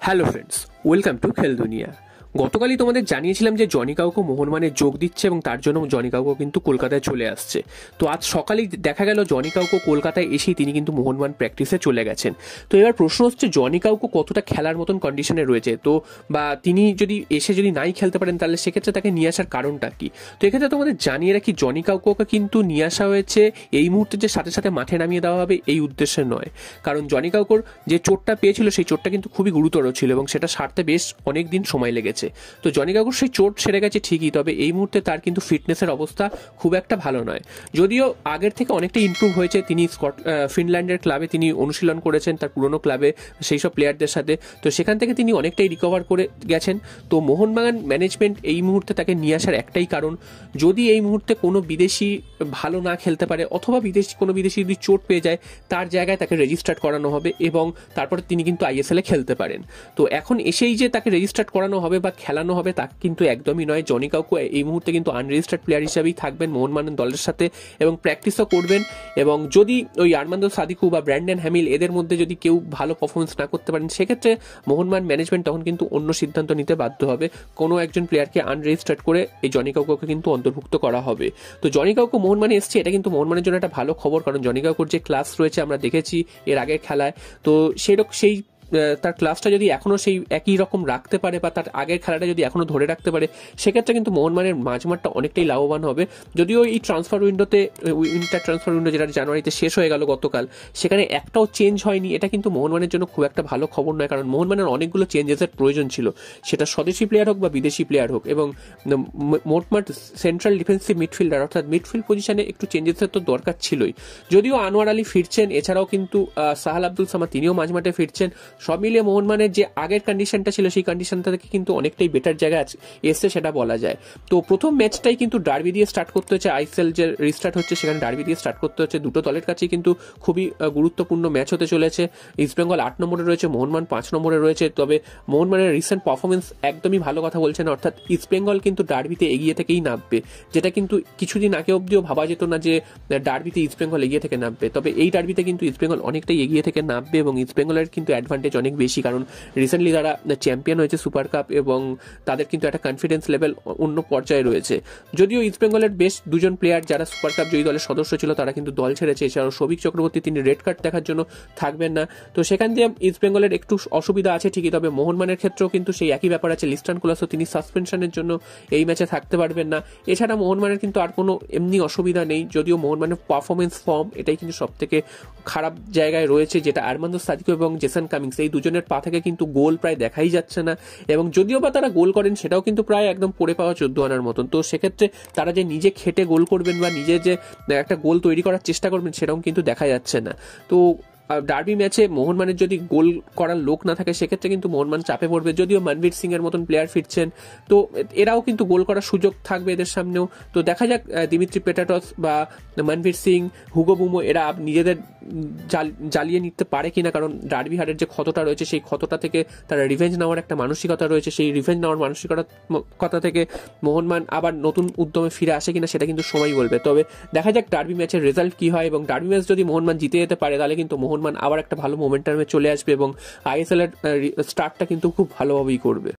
Hello friends, welcome to খেল দুনিয়া। গতকালই তোমাদের জানিয়েছিলাম যে জনি কাউকো মোহনবাগানে যোগ দিচ্ছে এবং তার জন্য জনি কাউকো কিন্তু কলকাতায় চলে আসছে। তো আজ সকালেই দেখা গেল জনি কাউকো কলকাতায় এসেই তিনি কিন্তু মোহনবাগান প্র্যাকটিসে চলে গেছেন। তো এবার প্রশ্ন হচ্ছে জনি কাউকো কতটা খেলার মতন কন্ডিশনে রয়েছে, তো বা তিনি যদি এসে যদি নাই খেলতে পারেন তাহলে সেক্ষেত্রে তাকে নিয়ে আসার কারণটা কি। তো এক্ষেত্রে তোমাদের জানিয়ে রাখি, জনি কাউকোকে কিন্তু নিয়ে আসা হয়েছে এই মুহূর্তে যে সাথে সাথে মাঠে নামিয়ে দেওয়া হবে এই উদ্দেশ্যে নয়, কারণ জনি কাউকোর যে চোটটা পেয়েছিল সেই চোটটা কিন্তু খুবই গুরুতর ছিল এবং সেটা সারতে বেশ অনেক দিন সময় লেগেছে। তো জনি কাউকোর সেই চোট সেরে গেছে ঠিকই, তবে এই মুহূর্তে তার কিন্তু ফিটনেসের অবস্থা খুব একটা ভালো নয়। যদিও আগের থেকে অনেকটা ইমপ্রুভ হয়েছে, তিনি ফিনল্যান্ডের ক্লাবে তিনি অনুশীলন করেছেন তার পুরনো ক্লাবে সেই সব প্লেয়ারদের সাথে, তো সেখান থেকে তিনি অনেকটাই রিকভার করে গেছেন। তো মোহনবাগান ম্যানেজমেন্ট এই মুহূর্তে তাকে নিয়ে আসার একটাই কারণ, যদি এই মুহূর্তে কোনো বিদেশি ভালো না খেলতে পারে অথবা কোনো বিদেশি যদি চোট পেয়ে যায় তার জায়গায় তাকে রেজিস্টার্ড করানো হবে এবং তারপরে তিনি কিন্তু আইএসএল এ খেলতে পারেন। তো এখন এসেই যে তাকে রেজিস্টার্ড করানো হবে বা খেলানো হবে তা কিন্তু একদমই নয়। জনি কাউকো এই মুহূর্তে কিন্তু আনরেজিস্টার্ড প্লেয়ার হিসেবেই থাকবেন মোহনবাগান দলের সাথে এবং প্র্যাকটিসও করবেন। এবং যদি ওই আরমান্দো সাদিকু বা ব্র্যান্ডন হ্যামিল এদের মধ্যে যদি কেউ ভালো পারফরমেন্স না করতে পারেন সেক্ষেত্রে মোহনবাগান ম্যানেজমেন্ট তখন কিন্তু অন্য সিদ্ধান্ত নিতে বাধ্য হবে, কোনো একজন প্লেয়ারকে আনরেজিস্টার্ড করে এই জনি কাউকোকে কিন্তু অন্তর্ভুক্ত করা হবে। তো জনি কাউকো মোহনবাগানে এসছে, এটা কিন্তু মোহনবাগানের জন্য একটা ভালো খবর, কারণ জনি কাউকোর যে ক্লাস রয়েছে আমরা দেখেছি এর আগের খেলায়, তো সেই তার ক্লাসটা যদি এখনো সেই একই রকম রাখতে পারে বা তার আগের খেলাটা যদি এখনো ধরে রাখতে পারে সেক্ষেত্রে কিন্তু মোহনবাগানের মাঝমাঠটা অনেকটাই লাভবান হবে। যদিও এই ট্রান্সফার উইন্ডোতে উইন্টার ট্রান্সফার উইন্ডো যেটা জানুয়ারিতে শেষ হয়ে গেল গতকাল, সেখানে একটাও চেঞ্জ হয়নি, এটা কিন্তু মোহনবাগানের জন্য খুব একটা ভালো খবর নয়, কারণ মোহনবাগানের অনেকগুলো চেঞ্জেসের প্রয়োজন ছিল, সেটা স্বদেশি প্লেয়ার হোক বা বিদেশি প্লেয়ার হোক। এবং মোটমাট সেন্ট্রাল ডিফেন্সিভ মিডফিল্ডার অর্থাৎ মিডফিল্ড পজিশনে একটু চেঞ্জেসের তো দরকার ছিলই। যদিও আনোয়ার আলী ফিরছেন, এছাড়াও কিন্তু সাহাল আব্দুল সামাদ তিনিও মাঝমাঠে ফিরছেন, সব মিলিয়ে মোহনবাগানের যে আগের কন্ডিশনটা ছিল সেই কন্ডিশনটা থেকে কিন্তু অনেকটাই বেটার জায়গায় এসছে সেটা বলা যায়। তো প্রথম ম্যাচটাই কিন্তু ডার্বি দিয়ে স্টার্ট করতে হচ্ছে, আইএসএল যে রিস্টার্ট হচ্ছে সেখানে ডার্বি দিয়ে স্টার্ট করতে হচ্ছে। দুটো দলের কাছেই কিন্তু খুবই গুরুত্বপূর্ণ ম্যাচ হতে চলেছে। ইস্টবেঙ্গল 8 নম্বরে রয়েছে, মোহনবাগান 5 নম্বরে রয়েছে, তবে মোহনবাগানের রিসেন্ট পারফরমেন্স একদমই ভালো কথা বলছে না, অর্থাৎ ইস্টবেঙ্গল কিন্তু ডার্বিতে এগিয়ে থেকেই নামবে, যেটা কিন্তু কিছুদিন আগে অব্দিও ভাবা যেত না যে ডার্বিতে ইস্টবেঙ্গল এগিয়ে থেকে নামবে। তবে এই ডার্বিতে কিন্তু ইস্টবেঙ্গল অনেকটাই এগিয়ে থেকে নামবে এবং ইস্টবেঙ্গলের কিন্তু অ্যাডভান্টেজ অনেক বেশি, কারণ রিসেন্টলি তারা চ্যাম্পিয়ন হয়েছে সুপার কাপ এবং তাদের কিন্তু একটা কনফিডেন্স লেভেল অন্য পর্যায়ে রয়েছে। যদিও ইস্টবেঙ্গলের বেশ দুজন প্লেয়ার যারা সুপার কাপ জয়ী দলের সদস্য ছিল তারা কিন্তু দল ছেড়েছে, এছাড়াও সৌভিক চক্রবর্তী তিনি রেড কার্ড দেখার জন্য থাকবেন না, তো সেখান দিয়ে ইস্টবেঙ্গলের একটু অসুবিধা আছে ঠিকই। তবে মোহনবাগানের ক্ষেত্রেও কিন্তু সেই একই ব্যাপার আছে, লিস্টান কুলাসও তিনি সাসপেনশনের জন্য এই ম্যাচে থাকতে পারবেন না। এছাড়া মোহনবাগানের কিন্তু আর কোনো এমনি অসুবিধা নেই, যদিও মোহনবাগানের পারফরমেন্স ফর্ম এটাই কিন্তু সব থেকে খারাপ জায়গায় রয়েছে, যেটা আরমান্দো সাদিকু এবং জেসন কামিংস এই দুজনের পা থেকে কিন্তু গোল প্রায় দেখাই যাচ্ছে না, এবং যদিও বা তারা গোল করেন সেটাও কিন্তু প্রায় একদম পড়ে পাওয়া 14 আনার মতন। তো সেক্ষেত্রে তারা যে নিজে খেটে গোল করবেন বা নিজে যে একটা গোল তৈরি করার চেষ্টা করবেন সেটাও কিন্তু দেখা যাচ্ছে না। তো ডার্বি ম্যাচে মোহনবাগানের যদি গোল করার লোক না থাকে সেক্ষেত্রে কিন্তু মোহনবাগান চাপে পড়বে। যদিও মনবীর সিং এর মতন প্লেয়ার ফিরছেন, তো এরাও কিন্তু গোল করার সুযোগ থাকবে এদের সামনেও। তো দেখা যাক দিমিত্রি পেটাটস বা মনবীর সিং, হুগো বুমো এরা নিজেদের জ্বালিয়ে নিতে পারে কিনা, কারণ ডার্বি হারের যে ক্ষতটা রয়েছে সেই ক্ষতটা থেকে তারা রিভেঞ্জ নেওয়ার একটা মানসিকতা রয়েছে, সেই রিভেঞ্জ নেওয়ার মানসিকতা থেকে মোহনবাগান আবার নতুন উদ্যমে ফিরে আসে কিনা সেটা কিন্তু সময় বলবে। তবে দেখা যাক ডার্বি ম্যাচের রেজাল্ট কি হয়, এবং ডার্বি ম্যাচ যদি মোহনবাগান জিতে যেতে পারে তাহলে কিন্তু মোহনবাগান আবার একটা ভালো মোমেন্টামে চলে আসবে এবং আইএসএল এর স্টার্টটা কিন্তু খুব ভালোভাবেই করবে।